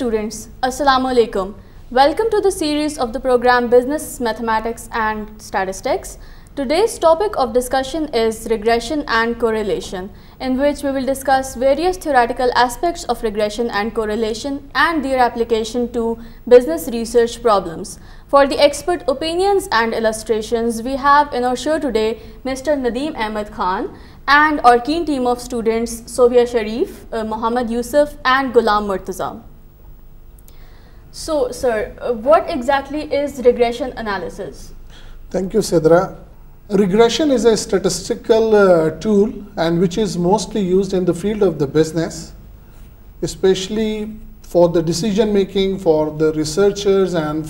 students, Assalamu alaikum. Welcome to the series of the program Business, Mathematics and Statistics. Today's topic of discussion is regression and correlation, in which we will discuss various theoretical aspects of regression and correlation and their application to business research problems. For the expert opinions and illustrations, we have in our show today Mr. Nadeem Ahmed Khan and our keen team of students Sobia Sharif, Muhammad Yusuf and Ghulam Murtaza. So, sir, what exactly is regression analysis? Thank you, Sidra. Regression is a statistical tool and which is mostly used in the field of the business, especially for the decision making, for the researchers and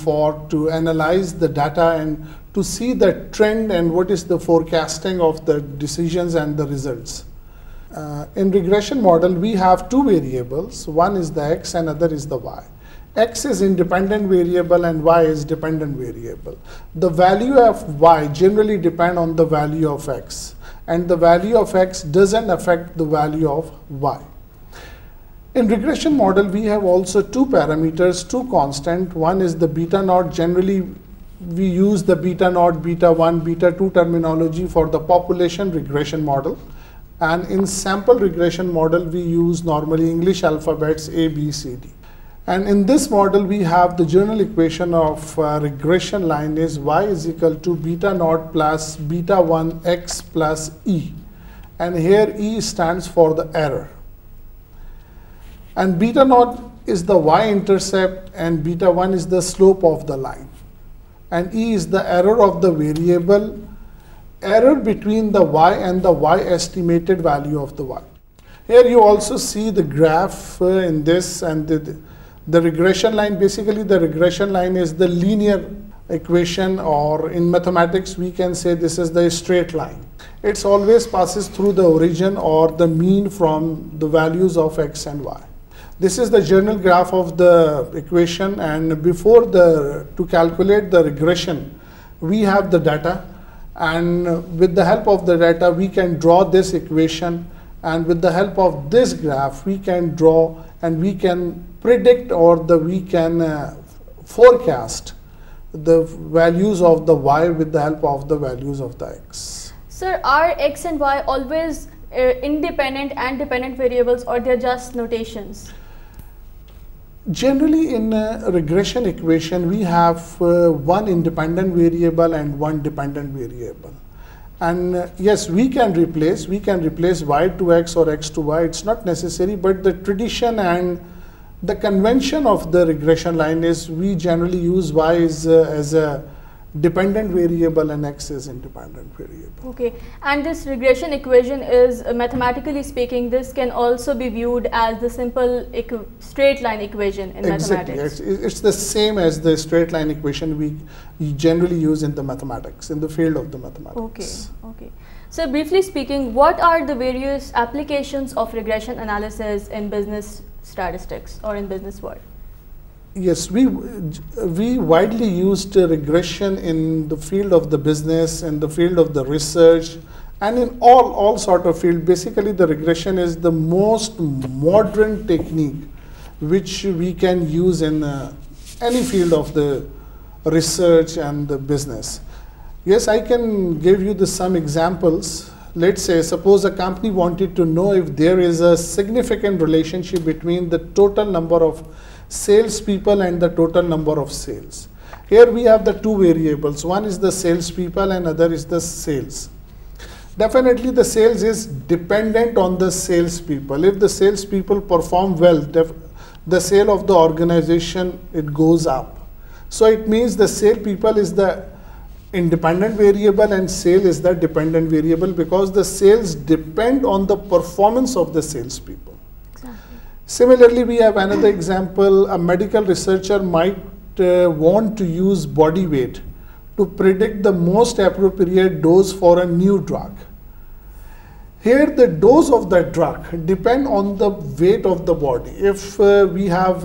to analyze the data and to see the trend and what is the forecasting of the decisions and the results. In regression model, we have two variables. One is the x and other is the y. X is independent variable and y is dependent variable. The value of y generally depend on the value of x, and the value of x doesn't affect the value of y. In regression model, we have also two parameters, two constant. One is the beta naught. Generally, we use the beta naught, beta 1, beta 2 terminology for the population regression model. And in sample regression model, we use normally English alphabets A, B, C, D. And in this model, we have the general equation of regression line is y is equal to beta naught plus beta 1 x plus e. And here e stands for the error. And beta naught is the y-intercept and beta 1 is the slope of the line. And e is the error of the variable, error between the y and the y estimated value of the y. Here you also see the graph in this and the regression line. Basically, the regression line is the linear equation, or in mathematics, we can say this is the straight line. It always passes through the origin or the mean from the values of x and y. This is the general graph of the equation, and before to calculate the regression, we have the data, and with the help of the data, we can draw this equation, and with the help of this graph, we can draw and we can predict we can forecast the values of the y with the help of the values of the x. Sir, are x and y always independent and dependent variables, or they're just notations? Generally, in a regression equation, we have one independent variable and one dependent variable. And yes, we can replace y to x or x to y. It's not necessary, but the tradition and the convention of the regression line is we generally use y as a dependent variable and x is independent variable. Okay, and this regression equation is mathematically speaking, this can also be viewed as the simple straight line equation in mathematics. It's the same as the straight line equation we generally use in the mathematics, in the field of the mathematics. Okay. So briefly speaking, what are the various applications of regression analysis in business statistics or in business world? Yes, we widely used regression in the field of the business, in the field of the research, and in all sort of field. Basically, the regression is the most modern technique which we can use in any field of the research and the business. Yes, I can give you some examples. Let's say, suppose a company wanted to know if there is a significant relationship between the total number of salespeople and the total number of sales. Here we have the two variables. One is the salespeople and other is the sales. Definitely the sales is dependent on the salespeople. If the salespeople perform well, the sale of the organization, it goes up. So it means the salespeople is the independent variable and sale is the dependent variable, because the sales depend on the performance of the salespeople. Similarly, we have another example. A medical researcher might want to use body weight to predict the most appropriate dose for a new drug. Here, the dose of the drug depend on the weight of the body. If we have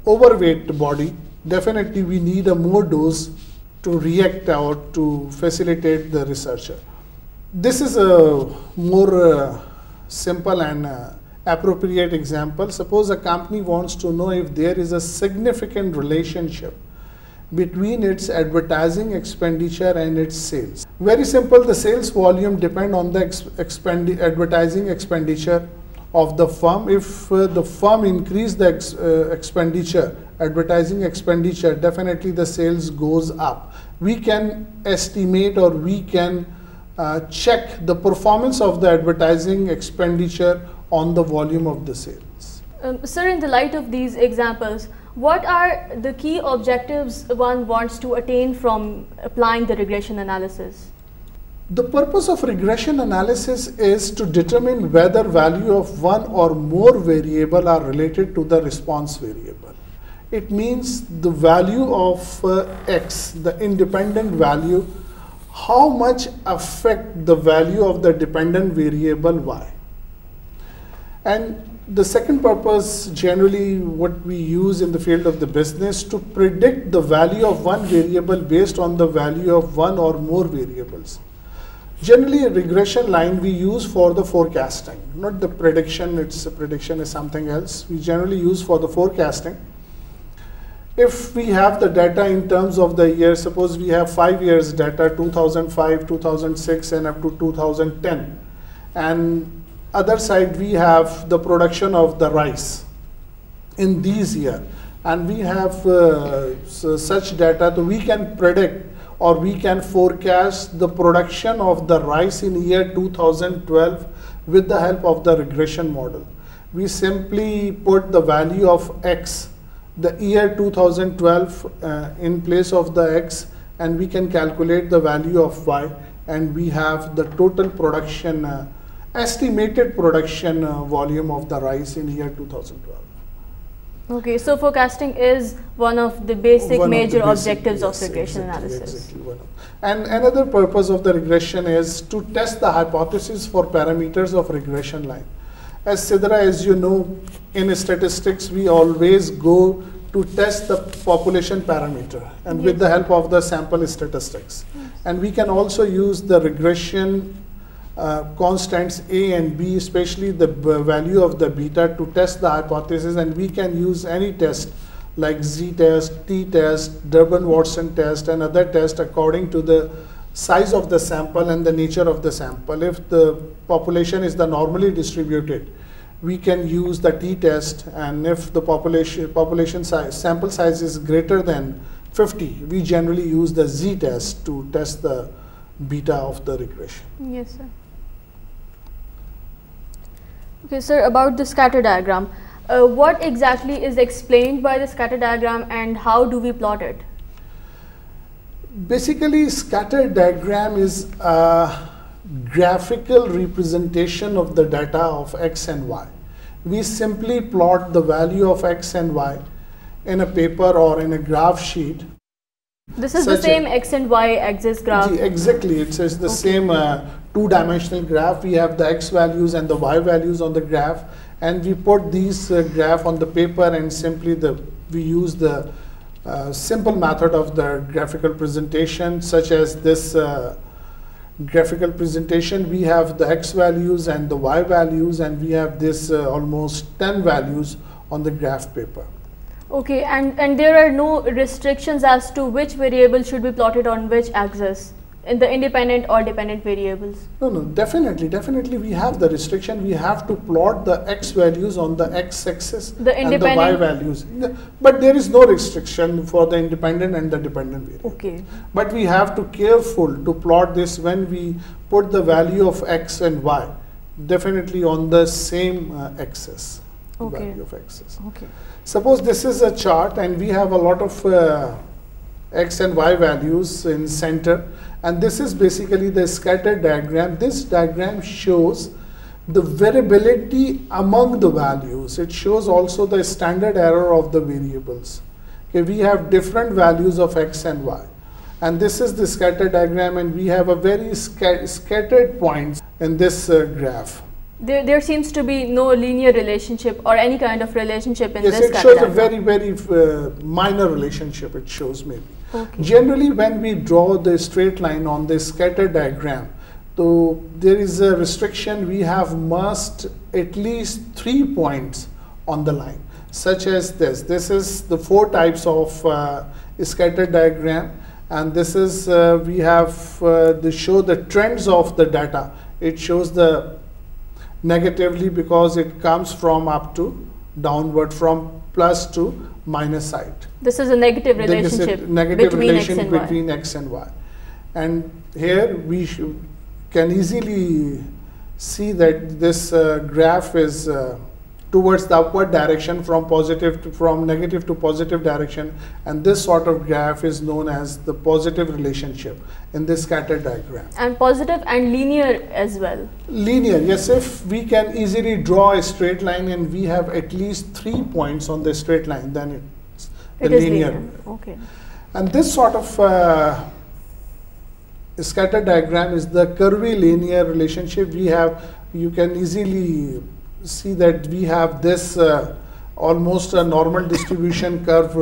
overweight body, definitely we need a more dose to react or to facilitate the researcher. This is a more simple and appropriate example. Suppose a company wants to know if there is a significant relationship between its advertising expenditure and its sales. Very simple, the sales volume depend on the advertising expenditure of the firm. If the firm increase the advertising expenditure, definitely the sales goes up. We can estimate or we can check the performance of the advertising expenditure on the volume of the sales. Sir, in the light of these examples, what are the key objectives one wants to attain from applying the regression analysis? The purpose of regression analysis is to determine whether value of one or more variable are related to the response variable. It means the value of X, the independent value, how much affect the value of the dependent variable Y. And the second purpose, generally what we use in the field of the business, to predict the value of one variable based on the value of one or more variables. Generally, a regression line we use for the forecasting, not the prediction. Prediction is something else. We generally use for the forecasting. If we have the data in terms of the year, suppose we have 5 years data, 2005, 2006, and up to 2010, and other side we have the production of the rice in these years, and we have such data that we can predict or we can forecast the production of the rice in year 2012 with the help of the regression model. We simply put the value of X, the year 2012 in place of the X, and we can calculate the value of Y, and we have the total production estimated production volume of the rice in year 2012. Okay, so forecasting is one of the major objectives of regression analysis. Exactly. And another purpose of the regression is to test the hypothesis for parameters of regression line. As Sidra, as you know, in statistics we always go to test the population parameter, and with the help of the sample statistics. And we can also use the regression constants A and B, especially the value of the beta, to test the hypothesis, and we can use any test like Z-test, T-test, Durbin-Watson test, and other tests according to the size of the sample and the nature of the sample. If the population is the normally distributed, we can use the T-test, and if the population size, sample size is greater than 50, we generally use the Z-test to test the beta of the regression. Yes, sir. Okay, sir, about the scatter diagram. What exactly is explained by the scatter diagram and how do we plot it? Basically, scatter diagram is a graphical representation of the data of X and Y. We simply plot the value of X and Y in a paper or in a graph sheet. This is the same X and Y axis graph. Exactly, it is the same two-dimensional graph. We have the X values and the Y values on the graph, and we put these graph on the paper, and simply we use the simple method of the graphical presentation, such as this graphical presentation. We have the X values and the Y values, and we have this almost 10 values on the graph paper. Okay, and there are no restrictions as to which variable should be plotted on which axis in the independent or dependent variables? No, definitely we have the restriction. We have to plot the X values on the X axis and the Y values. But there is no restriction for the independent and the dependent variable. Okay. But we have to careful to plot this when we put the value of X and Y definitely on the same axis. Okay. Value of axis. Okay. Suppose this is a chart and we have a lot of X and Y values in center, and this is basically the scatter diagram. This diagram shows the variability among the values. It shows also the standard error of the variables. Okay, we have different values of X and Y, and this is the scatter diagram, and we have a very scattered points in this graph. There seems to be no linear relationship or any kind of relationship in this scatter diagram. Yes, it shows diagram. a very minor relationship, it shows maybe. Okay. Generally, when we draw the straight line on the scatter diagram, So there is a restriction. We have must at least 3 points on the line, such as this. This is the 4 types of scatter diagram, and this is we have to show the trends of the data. It shows the negatively because it comes from up to downward, from plus to minus side. This is a negative relationship between X and Y. And here we can easily see that this graph is towards the upward direction, from negative to positive direction, and this sort of graph is known as the positive relationship in this scatter diagram. And positive and linear as well. Linear, yes. If we can easily draw a straight line and we have at least 3 points on the straight line, then it is linear. Okay. And this sort of scatter diagram is the curvilinear relationship. You can easily see that we have this almost a normal distribution curve,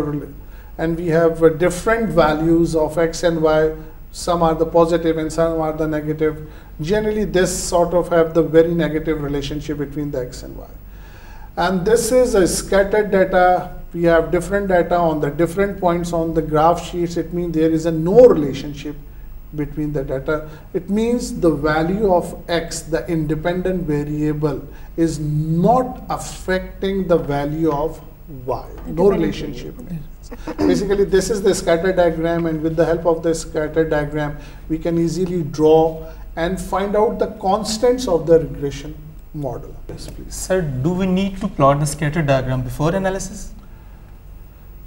and we have different values of X and Y. Some are the positive and some are the negative. Generally, this sort of have the very negative relationship between the X and Y. And this is a scattered data. We have different data on the different points on the graph sheets. It means there is no relationship between the data. It means the value of X, the independent variable, is not affecting the value of Y. No relationship. Basically, this is the scatter diagram, and with the help of the scatter diagram, we can easily draw and find out the constants of the regression model. Yes, please. Sir, do we need to plot the scatter diagram before analysis?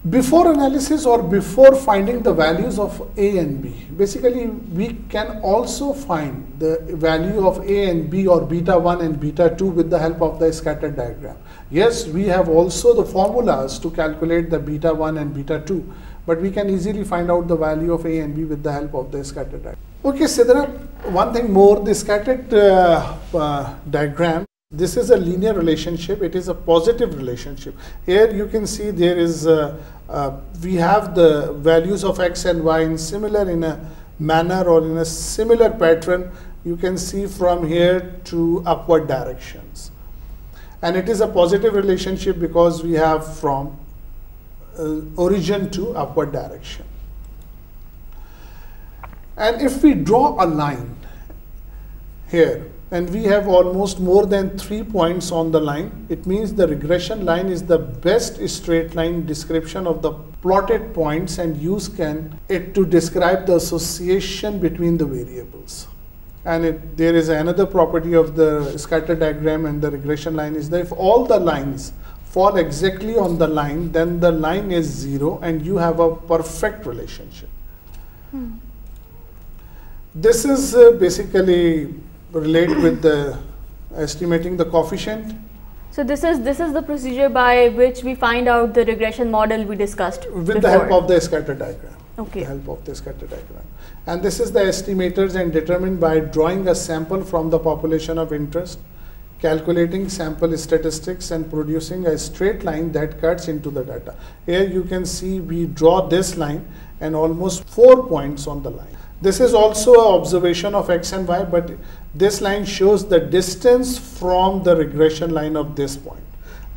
Before analysis or before finding the values of A and B. Basically, we can also find the value of A and B, or beta 1 and beta 2, with the help of the scatter diagram. Yes, we have also the formulas to calculate the beta 1 and beta 2, but we can easily find out the value of A and B with the help of the scatter diagram. Okay, Sidra, one thing more, the scattered diagram. This is a linear relationship. It is a positive relationship. Here you can see there is we have the values of X and Y in a manner or in a similar pattern. You can see from here to upward directions, and it is a positive relationship because we have from origin to upward direction. And if we draw a line here, and we have almost more than 3 points on the line, it means the regression line is the best straight line description of the plotted points, and use it to describe the association between the variables. And there is another property of the scatter diagram and the regression line is that if all the lines fall exactly on the line, then the line is 0 and you have a perfect relationship. This is basically relate with the estimating the coefficient. So this is the procedure by which we find out the regression model we discussed with before. The help of the scatter diagram. Okay. The help of the scatter diagram. And this is the estimators, and determined by drawing a sample from the population of interest, calculating sample statistics, and producing a straight line that cuts into the data. Here you can see we draw this line and almost 4 points on the line. This is also an observation of X and Y, but this line shows the distance from the regression line of this point.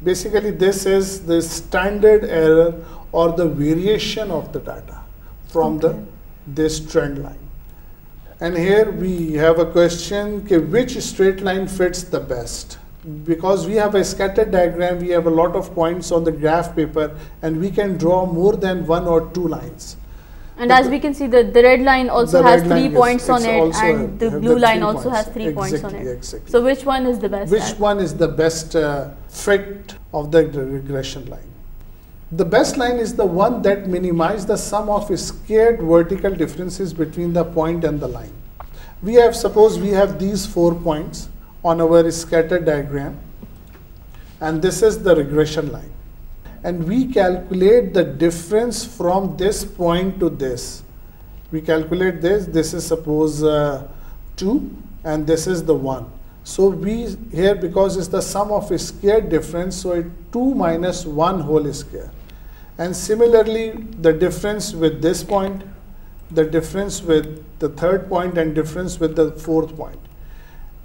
Basically, this is the standard error or the variation of the data from this trend line. And here we have a question, which straight line fits the best? Because we have a scattered diagram, we have a lot of points on the graph paper, and we can draw more than 1 or 2 lines. And as we can see, the red line also has 3 points on it, and the blue line also has 3 points on it. Exactly. So which one is the best? Which one is the best fit of the regression line? The best line is the one that minimizes the sum of squared vertical differences between the point and the line. Suppose we have these 4 points on our scatter diagram, and this is the regression line. And we calculate the difference from this point to this. We calculate this is suppose 2, and this is the 1. So we here, because it's the sum of a squared difference, so it 2 minus 1 whole square. And similarly, the difference with this point, the difference with the third point and difference with the fourth point.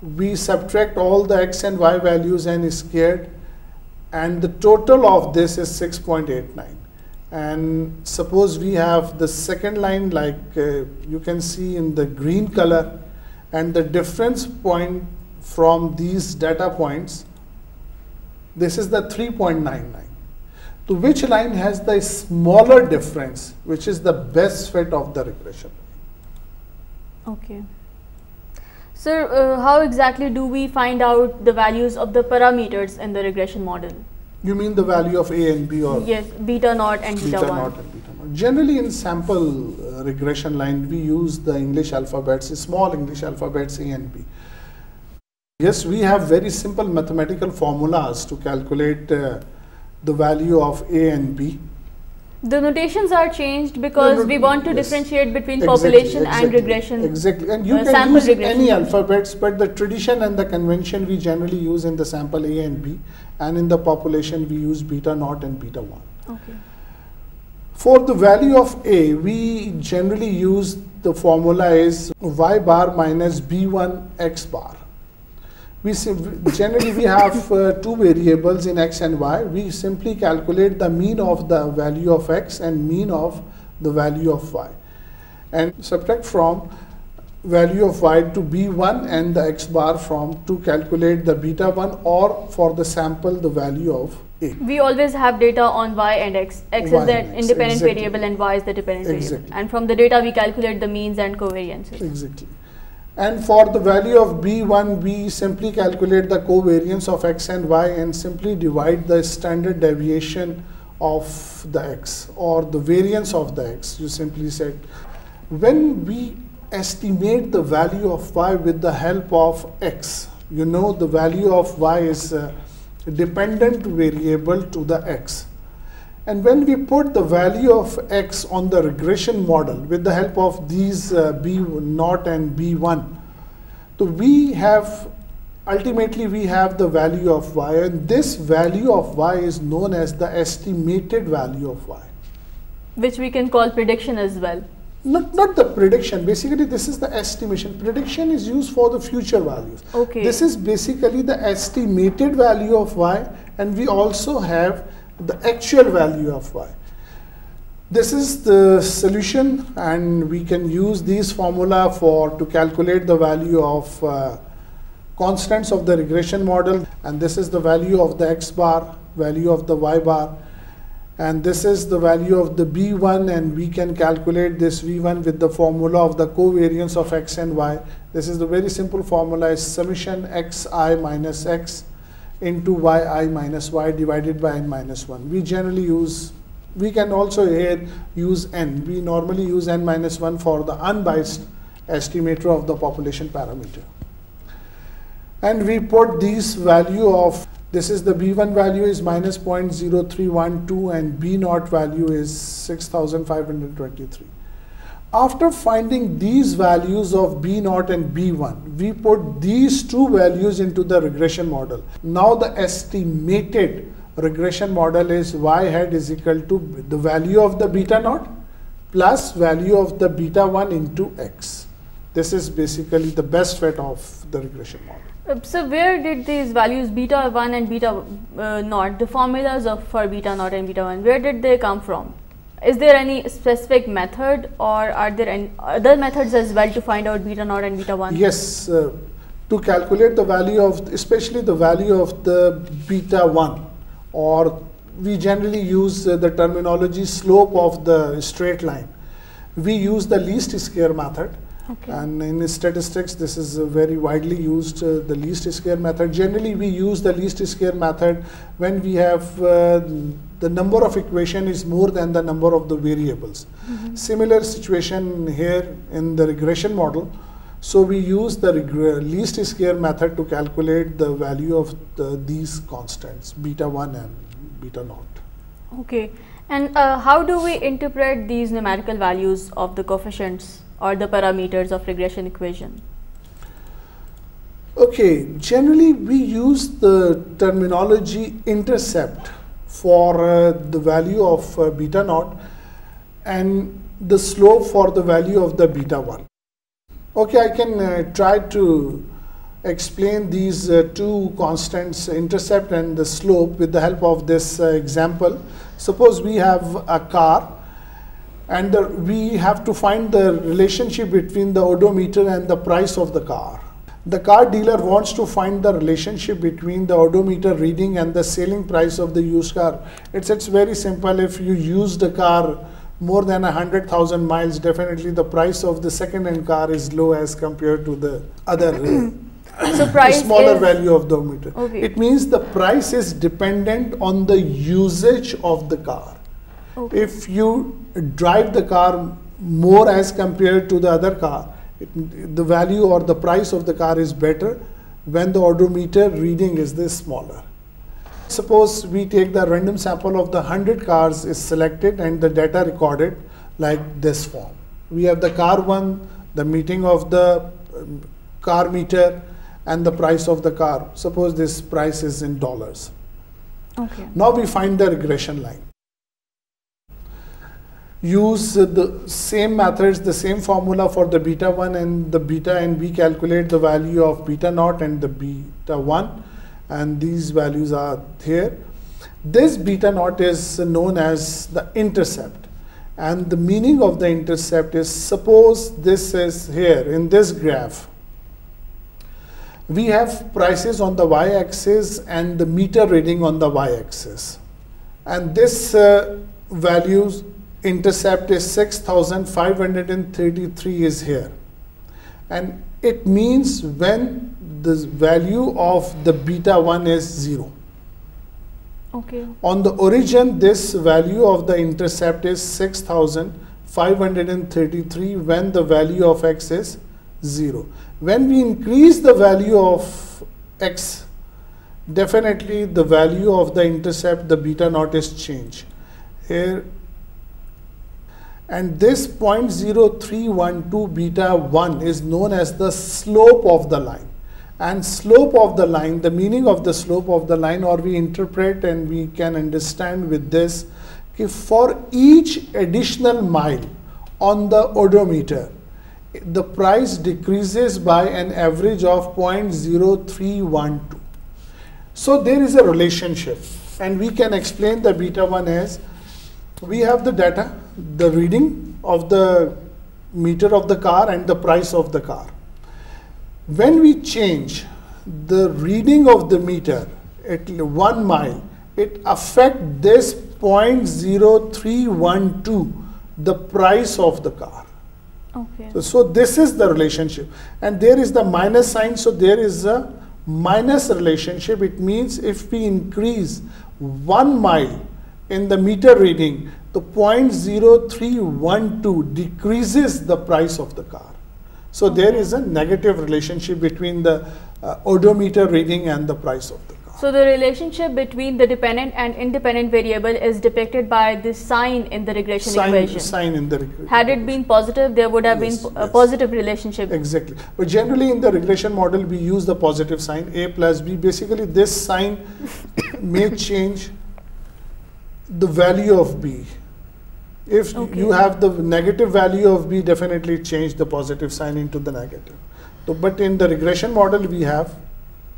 We subtract all the x and y values and squared, and the total of this is 6.89. And suppose we have the second line, like you can see in the green color, and the difference point from these data points, this is the 3.99. So which line has the smaller difference, which is the best fit of the regression? Okay. So how exactly do we find out the values of the parameters in the regression model? You mean the value of A and B, or? Yes, beta naught and beta 1. Naught and beta naught. Generally in sample regression line, we use the English alphabets, small English alphabets A and B. Yes, we have very simple mathematical formulas to calculate the value of A and B. The notations are changed because we want to differentiate between Exactly, population and regression. Exactly, and you can sample use regression any model. alphabets, but the tradition and the convention we generally use in the sample A and B, and in the population we use beta naught and beta 1. Okay. For the value of A, we generally use the formula is y bar minus b1 x bar. Generally we have two variables in x and y. We simply calculate the mean of the value of x and mean of the value of y, and subtract from value of y to b1 and the x bar from to calculate the beta 1, or for the sample the value of A. We always have data on y and x. X Y is the and X, independent exactly. variable and y is the dependent Exactly. variable. And from the data we calculate the means and covariances. Exactly. And for the value of b1, we simply calculate the covariance of x and y and simply divide the standard deviation of the x, or the variance of the x, you simply said. When we estimate the value of y with the help of x, you know the value of y is a dependent variable to the x. And when we put the value of x on the regression model with the help of these b0 and b1, so we have, ultimately we have the value of y, and this value of y is known as the estimated value of y. Which we can call prediction as well. Not the prediction, basically this is the estimation. Prediction is used for the future values. Okay. This is basically the estimated value of y, and we also have the actual value of y. This is the solution, and we can use these formula to calculate the value of constants of the regression model, and this is the value of the x bar, value of the y bar, and this is the value of the b1, and we can calculate this v1 with the formula of the covariance of x and y. This is the very simple formula, is summation xi minus x into yi minus y divided by n minus 1. We generally use, we can also here use n. We normally use n minus 1 for the unbiased estimator of the population parameter. And we put these value of, this is the b1 value is minus 0.0312 and b0 value is 6523. After finding these values of b0 and b1, we put these two values into the regression model. Now the estimated regression model is y hat is equal to the value of the beta naught plus value of the beta 1 into x. This is basically the best fit of the regression model. So where did these values beta 1 and beta naught, the formulas for beta naught and beta 1, where did they come from? Is there any specific method, or are there any other methods as well to find out beta naught and beta 1? Yes, to calculate the value of, especially the value of the beta 1, or we generally use the terminology slope of the straight line. We use the least square method. Okay. And in statistics, this is very widely used, the least square method. Generally, we use the least square method when we have the number of equation is more than the number of the variables. Mm-hmm. Similar situation here in the regression model. So we use the least square method to calculate the value of these constants, beta 1 and beta naught. Okay. And how do we interpret these numerical values of the coefficients or the parameters of regression equation? Okay, generally we use the terminology intercept for the value of beta naught, and the slope for the value of the beta 1. Okay, I can try to explain these two constants, intercept and the slope, with the help of this example. Suppose we have a car, and we have to find the relationship between the odometer and the price of the car. The car dealer wants to find the relationship between the odometer reading and the selling price of the used car. It's very simple. If you use the car more than 100,000 miles, definitely the price of the second-hand car is low as compared to the other so price smaller is value of the odometer. Okay. It means the price is dependent on the usage of the car. Okay. If you drive the car more as compared to the other car, the value or the price of the car is better when the odometer reading is this smaller. Suppose we take the random sample of the 100 cars is selected and the data recorded like this form. We have the car 1, the meeting of the car meter, and the price of the car. Suppose this price is in dollars. Okay. Now we find the regression line. Use the same methods, the same formula for the beta 1 and the beta, and we calculate the value of beta naught and the beta 1, and these values are here. This beta naught is known as the intercept, and the meaning of the intercept is, suppose this is here in this graph. We have prices on the y-axis and the meter reading on the y-axis, and this values intercept is 6,533 is here, and it means when the value of the beta 1 is 0. Okay. On the origin, this value of the intercept is 6,533 when the value of x is 0. When we increase the value of x, definitely the value of the intercept, the beta naught, is changed here. And this 0.0312 beta 1 is known as the slope of the line. And slope of the line, the meaning of the slope of the line, or we interpret and we can understand with this, if for each additional mile on the odometer, the price decreases by an average of 0.0312. So there is a relationship, and we can explain the beta 1 as, we have the data, the reading of the meter of the car and the price of the car. When we change the reading of the meter at 1 mile, it affects this 0.0312, the price of the car. Okay. So this is the relationship, and there is the minus sign, so there is a minus relationship. It means if we increase 1 mile in the meter reading, the 0.0312 decreases the price of the car. So there is a negative relationship between the odometer reading and the price of the car. So the relationship between the dependent and independent variable is depicted by this sign in the regression equation. Sign in the regression. Had it been positive, there would have been a positive relationship. Exactly. But generally in the regression model, we use the positive sign, A plus B. Basically, this sign may change the value of B. If you have the negative value of B, definitely change the positive sign into the negative. So, but in the regression model, we have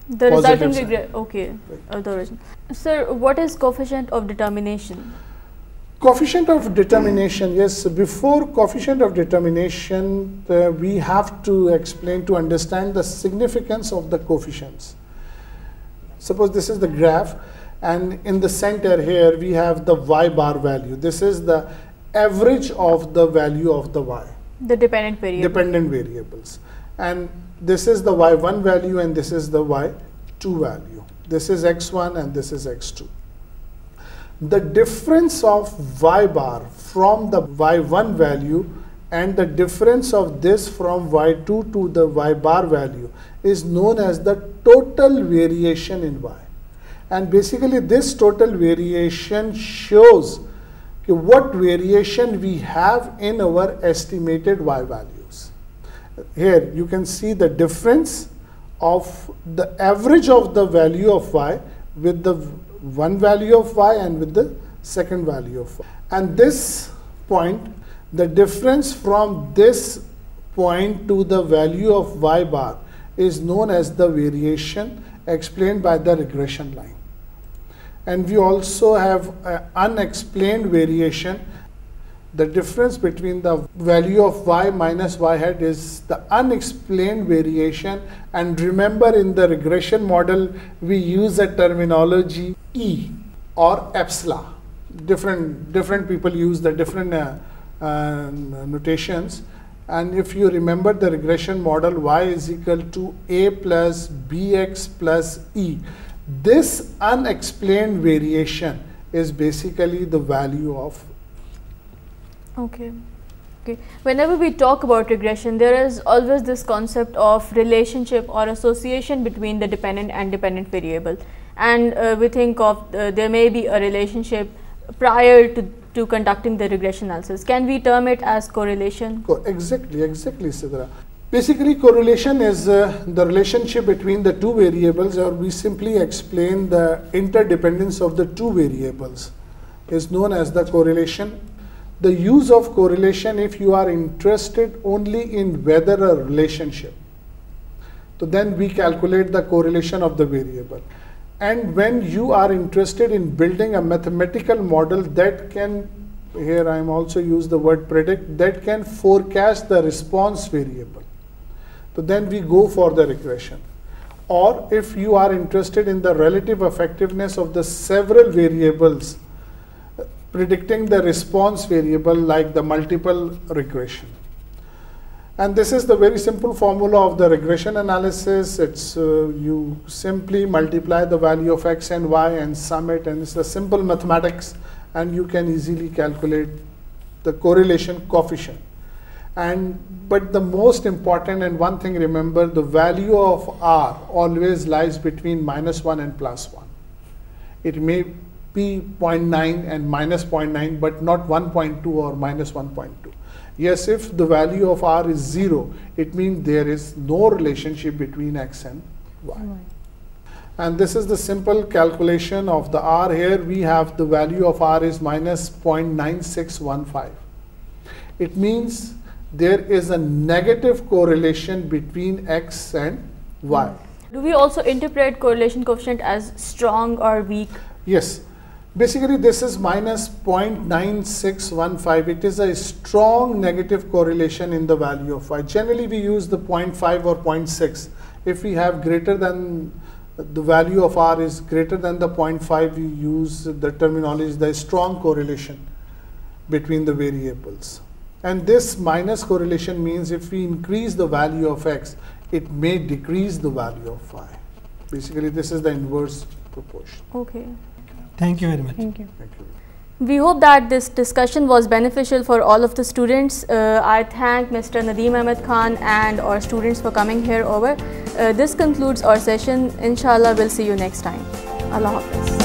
the resulting sign. Okay. The origin. Sir, what is coefficient of determination? Coefficient of determination, yes. Before coefficient of determination, we have to explain, to understand the significance of the coefficients. Suppose this is the graph, and in the center here we have the y bar value. This is the average of the value of the y. The dependent variable. Dependent variables. And this is the y1 value and this is the y2 value. This is x1 and this is x2. The difference of y bar from the y1 value and the difference of this from y2 to the y bar value is known as the total variation in y. And basically this total variation shows what variation we have in our estimated y values. Here you can see the difference of the average of the value of y with the one value of y and with the second value of y. And this point, The difference from this point to the value of y bar is known as the variation explained by the regression line. And we also have an unexplained variation. The difference between the value of y minus y hat is the unexplained variation. And remember, in the regression model, we use a terminology E or epsilon. Different people use the different notations. And if you remember the regression model, y is equal to a plus bx plus e. This unexplained variation is basically the value of. Okay. Whenever we talk about regression, there is always this concept of relationship or association between the dependent and dependent variable. And we think of there may be a relationship prior to conducting the regression analysis. Can we term it as correlation? Exactly, Sidra. Basically, correlation is the relationship between the two variables, or we simply explain the interdependence of the two variables, is known as the correlation. The use of correlation, if you are interested only in whether a relationship, so then we calculate the correlation of the variable. And when you are interested in building a mathematical model that can, here I am also use the word predict, that can forecast the response variable, so then we go for the regression. Or if you are interested in the relative effectiveness of the several variables, predicting the response variable, like the multiple regression. And this is the very simple formula of the regression analysis. It's you simply multiply the value of x and y and sum it, and it's a simple mathematics, and you can easily calculate the correlation coefficient. But the most important, and one thing remember, the value of r always lies between -1 and +1. It may be 0.9 and -0.9, but not 1.2 or -1.2. Yes, if the value of r is 0, it means there is no relationship between x and y. And this is the simple calculation of the r. Here we have the value of r is -0.9615. It means there is a negative correlation between x and y. Do we also interpret correlation coefficient as strong or weak? Yes. Basically, this is -0.9615. It is a strong negative correlation in the value of y. Generally, we use the 0.5 or 0.6. If we have greater than, the value of r is greater than the 0.5, we use the terminology, the strong correlation between the variables. And this minus correlation means if we increase the value of x, it may decrease the value of y. Basically, this is the inverse proportion. Okay. Thank you very much. Thank you. Thank you. We hope that this discussion was beneficial for all of the students. I thank Mr. Nadeem Ahmed Khan and our students for coming here over. This concludes our session. Inshallah, we'll see you next time. Allah Hafiz.